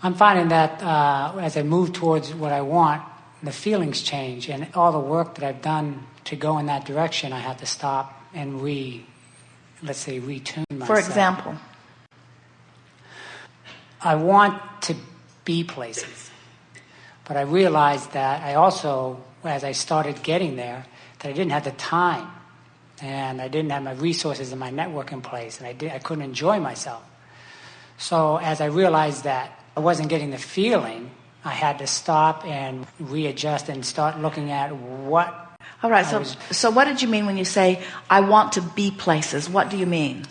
I'm finding that as I move towards what I want, the feelings change, and all the work that I've done to go in that direction, I have to stop and retune myself. For example? I want to be places, but I realized that I also, as I started getting there, that I didn't have the time, and I didn't have my resources and my network in place, and I couldn't enjoy myself. So as I realized that I wasn't getting the feeling, I had to stop and readjust and start looking at what. All right, so what did you mean when you say, I want to be places? What do you mean?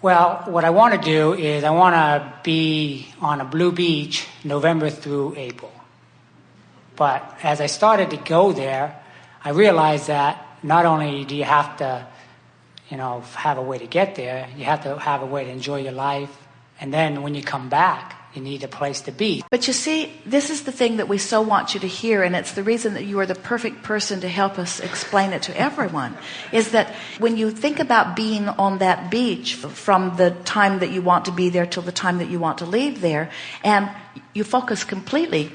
Well, what I want to do is I want to be on a blue beach November through April. But as I started to go there, I realized that not only do you have to, have a way to get there, you have to have a way to enjoy your life. And then when you come back, you need a place to be. But you see, this is the thing that we so want you to hear, and it's the reason that you are the perfect person to help us explain it to everyone, is that when you think about being on that beach from the time that you want to be there till the time that you want to leave there, and you focus completely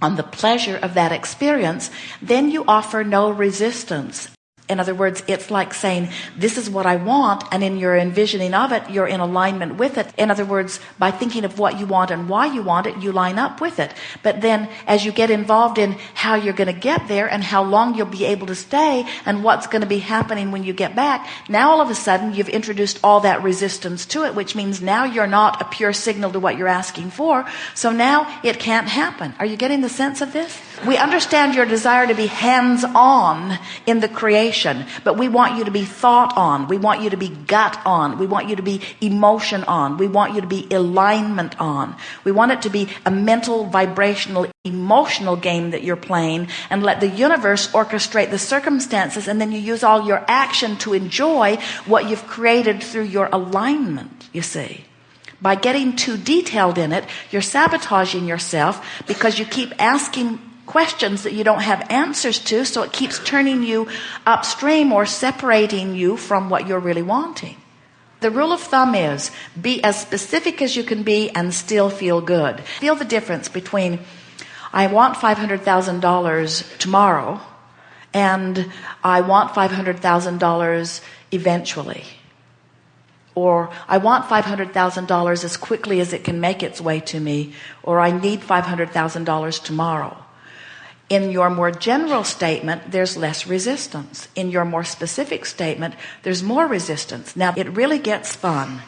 on the pleasure of that experience, then you offer no resistance. In other words, it's like saying, this is what I want, and in your envisioning of it, you're in alignment with it. In other words, by thinking of what you want and why you want it, you line up with it. But then, as you get involved in how you're going to get there and how long you'll be able to stay and what's going to be happening when you get back, now all of a sudden you've introduced all that resistance to it, which means now you're not a pure signal to what you're asking for. So now it can't happen. Are you getting the sense of this? We understand your desire to be hands-on in the creation, but we want you to be thought on. We want you to be gut on. We want you to be emotion on. We want you to be alignment on. We want it to be a mental, vibrational, emotional game that you're playing, and let the universe orchestrate the circumstances, and then you use all your action to enjoy what you've created through your alignment, you see. By getting too detailed in it, you're sabotaging yourself because you keep asking questions that you don't have answers to, so it keeps turning you upstream or separating you from what you're really wanting. The rule of thumb is, be as specific as you can be and still feel good. Feel the difference between, I want $500,000 tomorrow, and I want $500,000 eventually. Or I want $500,000 as quickly as it can make its way to me, or I need $500,000 tomorrow. In your more general statement, there's less resistance. In your more specific statement, there's more resistance. Now, it really gets fun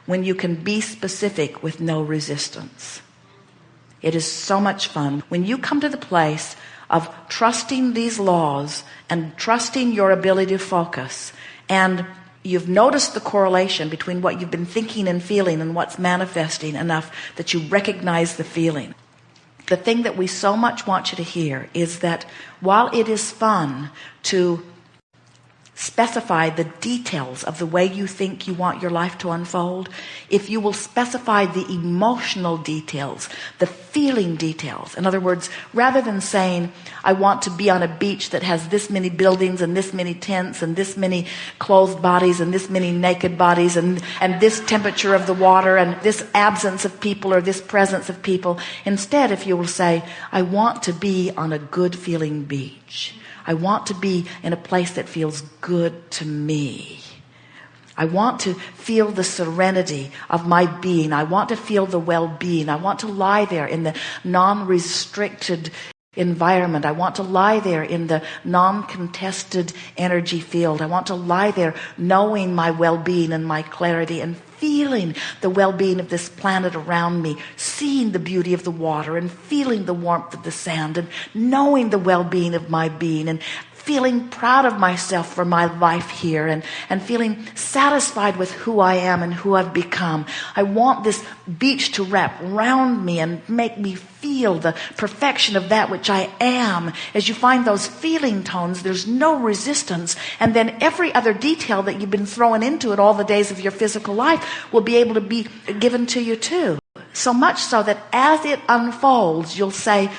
when you can be specific with no resistance. It is so much fun when you come to the place of trusting these laws and trusting your ability to focus, and you've noticed the correlation between what you've been thinking and feeling and what's manifesting enough that you recognize the feeling. The thing that we so much want you to hear is that while it is fun to specify the details of the way you think you want your life to unfold, if you will specify the emotional details, the feeling details, in other words, rather than saying, I want to be on a beach that has this many buildings and this many tents and this many clothed bodies and this many naked bodies and this temperature of the water and this absence of people or this presence of people, instead, if you will say, I want to be on a good feeling beach. I want to be in a place that feels good to me. I want to feel the serenity of my being. I want to feel the well-being. I want to lie there in the non-restricted environment. I want to lie there in the non-contested energy field. I want to lie there knowing my well-being and my clarity and feeling the well-being of this planet around me, seeing the beauty of the water and feeling the warmth of the sand and knowing the well-being of my being and feeling proud of myself for my life here and feeling satisfied with who I am and who I've become. I want this beach to wrap around me and make me feel the perfection of that which I am. As you find those feeling tones, there's no resistance, and then every other detail that you've been throwing into it all the days of your physical life will be able to be given to you too. So much so that as it unfolds, you'll say,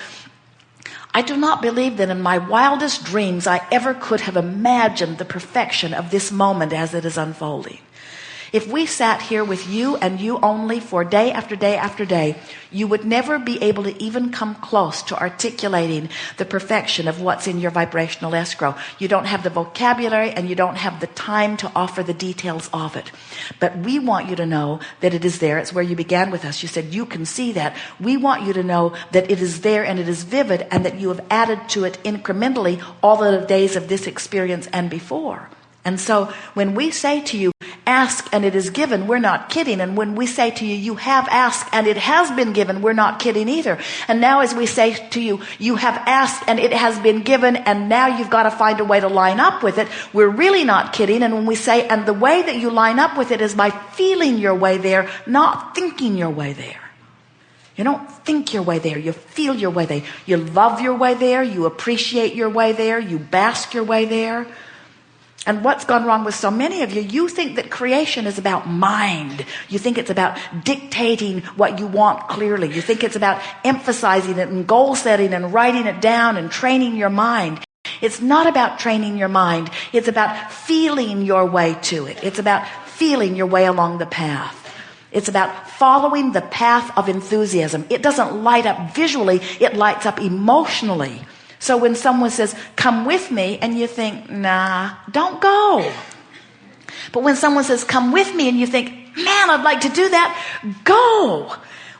I do not believe that in my wildest dreams I ever could have imagined the perfection of this moment as it is unfolding. If we sat here with you and you only for day after day after day, you would never be able to even come close to articulating the perfection of what's in your vibrational escrow. You don't have the vocabulary and you don't have the time to offer the details of it. But we want you to know that it is there. It's where you began with us. You said you can see that. We want you to know that it is there and it is vivid, and that you have added to it incrementally all the days of this experience and before. And so when we say to you, ask and it is given, we're not kidding. And when we say to you, you have asked and it has been given, we're not kidding either. And now as we say to you, you have asked and it has been given, and now you've got to find a way to line up with it, we're really not kidding. And when we say, and the way that you line up with it is by feeling your way there, not thinking your way there. You don't think your way there, you feel your way there. You love your way there, you appreciate your way there, you bask your way there. And what's gone wrong with so many of you, you think that creation is about mind. You think it's about dictating what you want clearly. You think it's about emphasizing it and goal setting and writing it down and training your mind. It's not about training your mind. It's about feeling your way to it. It's about feeling your way along the path. It's about following the path of enthusiasm. It doesn't light up visually, it lights up emotionally. So when someone says, come with me, and you think, nah, don't go. But when someone says, come with me, and you think, man, I'd like to do that, go.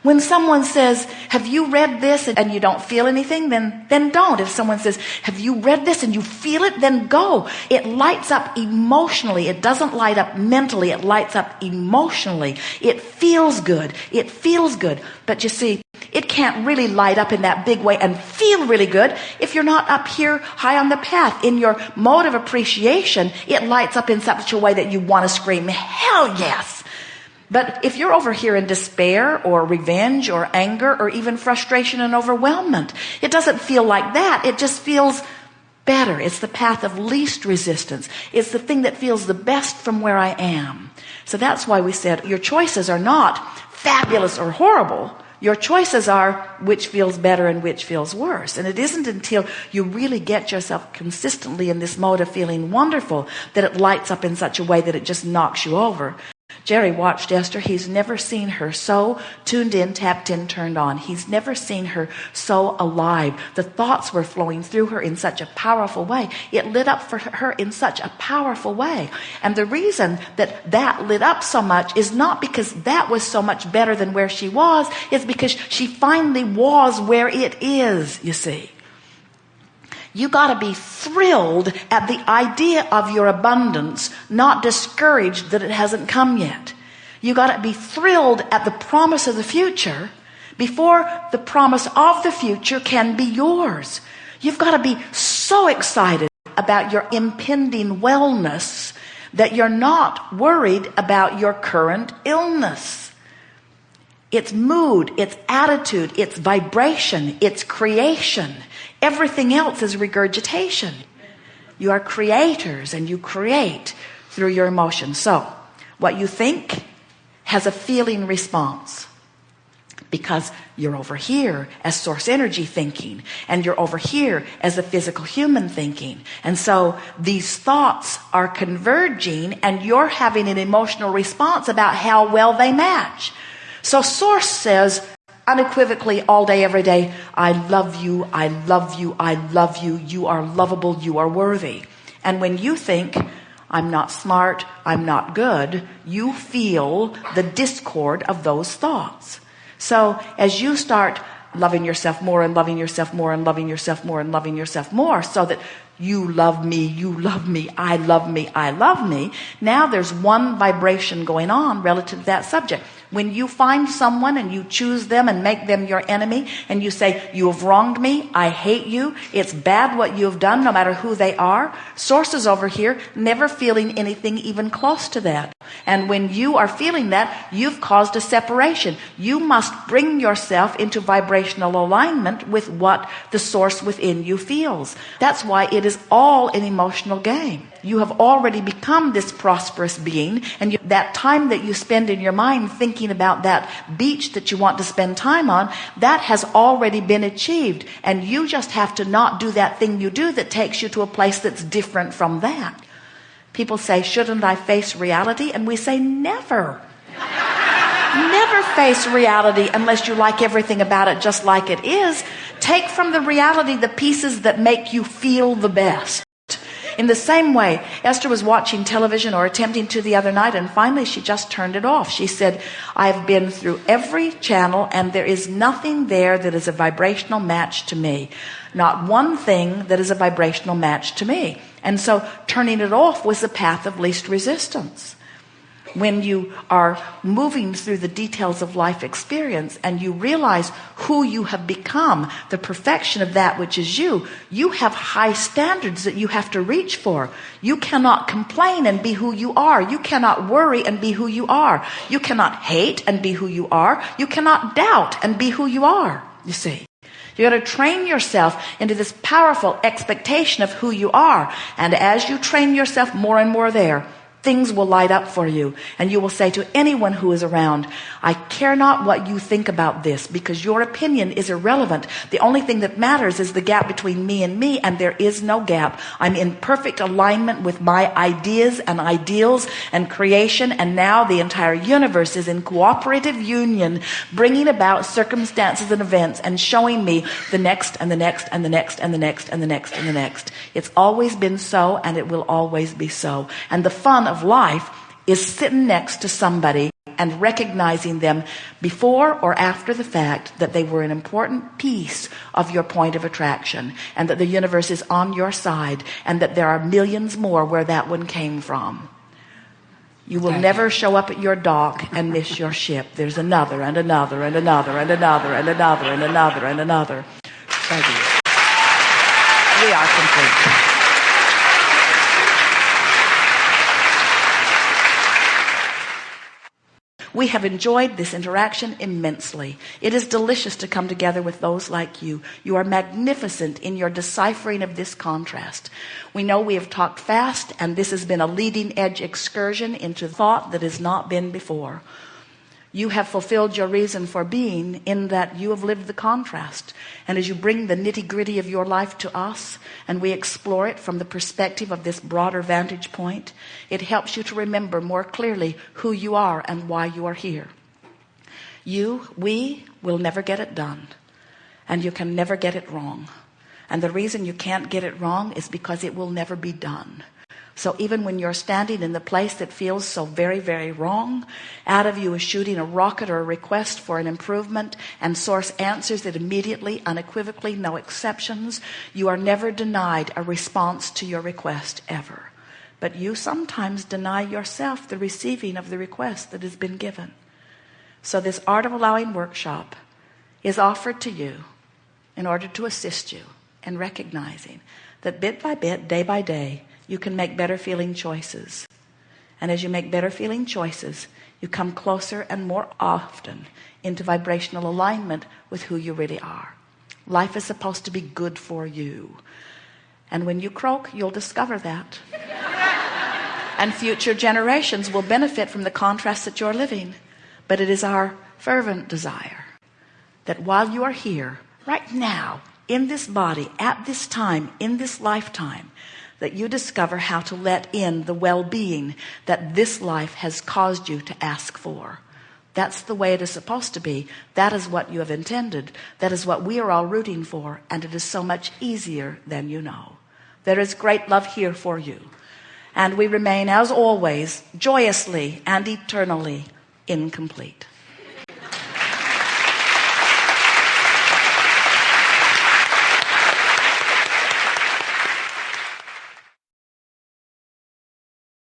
When someone says, have you read this, and you don't feel anything, then don't. If someone says, have you read this and you feel it, then go. It lights up emotionally. It doesn't light up mentally. It lights up emotionally. It feels good. It feels good. But you see, it can't really light up in that big way and feel really good if you're not up here high on the path. In your mode of appreciation, it lights up in such a way that you want to scream, hell yes. But if you're over here in despair or revenge or anger or even frustration and overwhelmment, it doesn't feel like that. It just feels better. It's the path of least resistance. It's the thing that feels the best from where I am. So that's why we said your choices are not fabulous or horrible. Your choices are which feels better and which feels worse. And it isn't until you really get yourself consistently in this mode of feeling wonderful that it lights up in such a way that it just knocks you over. Jerry watched Esther. He's never seen her so tuned in, tapped in, turned on. He's never seen her so alive. The thoughts were flowing through her in such a powerful way. It lit up for her in such a powerful way. And the reason that lit up so much is not because that was so much better than where she was. It's because she finally was where it is, you see. You got to be thrilled at the idea of your abundance, not discouraged that it hasn't come yet. You got to be thrilled at the promise of the future before the promise of the future can be yours. You've got to be so excited about your impending wellness that you're not worried about your current illness. It's mood, it's attitude, it's vibration, it's creation. Everything else is regurgitation. You are creators and you create through your emotions. So, what you think has a feeling response because you're over here as source energy thinking and you're over here as a physical human thinking. And so these thoughts are converging and you're having an emotional response about how well they match. So source says, unequivocally all day, every day, I love you, I love you, I love you, you are lovable, you are worthy. And when you think, I'm not smart, I'm not good, you feel the discord of those thoughts. So as you start loving yourself more and loving yourself more and loving yourself more and loving yourself more so that you love me, I love me, I love me, now there's one vibration going on relative to that subject. When you find someone and you choose them and make them your enemy and you say, you have wronged me, I hate you, it's bad what you have done no matter who they are, sources over here never feeling anything even close to that. And when you are feeling that, you've caused a separation. You must bring yourself into vibrational alignment with what the source within you feels. That's why it is all an emotional game. You have already become this prosperous being, and that time that you spend in your mind thinking about that beach that you want to spend time on, that has already been achieved. And you just have to not do that thing you do that takes you to a place that's different from that. People say, shouldn't I face reality? And we say, never. Never face reality unless you like everything about it just like it is. Take from the reality the pieces that make you feel the best. In the same way, Esther was watching television or attempting to the other night, and finally she just turned it off. She said, I've been through every channel and there is nothing there that is a vibrational match to me. Not one thing that is a vibrational match to me. And so turning it off was the path of least resistance. When you are moving through the details of life experience and you realize who you have become, the perfection of that which is you, you have high standards that you have to reach for. You cannot complain and be who you are. You cannot worry and be who you are. You cannot hate and be who you are. You cannot doubt and be who you are, you see. You got to train yourself into this powerful expectation of who you are. And as you train yourself more and more there, things will light up for you, and you will say to anyone who is around, I care not what you think about this, because your opinion is irrelevant. The only thing that matters is the gap between me, and there is no gap. I'm in perfect alignment with my ideas and ideals and creation, and now the entire universe is in cooperative union, bringing about circumstances and events and showing me the next and the next and the next and the next and the next and the next. It's always been so, and it will always be so. And the fun of life is sitting next to somebody and recognizing them before or after the fact that they were an important piece of your point of attraction, and that the universe is on your side, and that there are millions more where that one came from. You will never show up at your dock and miss your ship. There's another and another and another and another and another and another and another. Thank you. We are complete. We have enjoyed this interaction immensely. It is delicious to come together with those like you. You are magnificent in your deciphering of this contrast. We know we have talked fast, and this has been a leading edge excursion into thought that has not been before. You have fulfilled your reason for being in that you have lived the contrast. And as you bring the nitty-gritty of your life to us, and we explore it from the perspective of this broader vantage point, it helps you to remember more clearly who you are and why you are here. We will never get it done, and you can never get it wrong. And the reason you can't get it wrong is because it will never be done. So even when you're standing in the place that feels so very, very wrong, out of you is shooting a rocket or a request for an improvement, and source answers it immediately, unequivocally, no exceptions. You are never denied a response to your request, ever. But you sometimes deny yourself the receiving of the request that has been given. So this Art of Allowing workshop is offered to you in order to assist you in recognizing that bit by bit, day by day, you can make better feeling choices. And as you make better feeling choices, you come closer and more often into vibrational alignment with who you really are. Life is supposed to be good for you. And when you croak, you'll discover that. And future generations will benefit from the contrast that you're living. But it is our fervent desire that while you are here, right now, in this body, at this time, in this lifetime, that you discover how to let in the well-being that this life has caused you to ask for. That's the way it is supposed to be. That is what you have intended. That is what we are all rooting for, and it is so much easier than you know. There is great love here for you. And we remain, as always, joyously and eternally incomplete.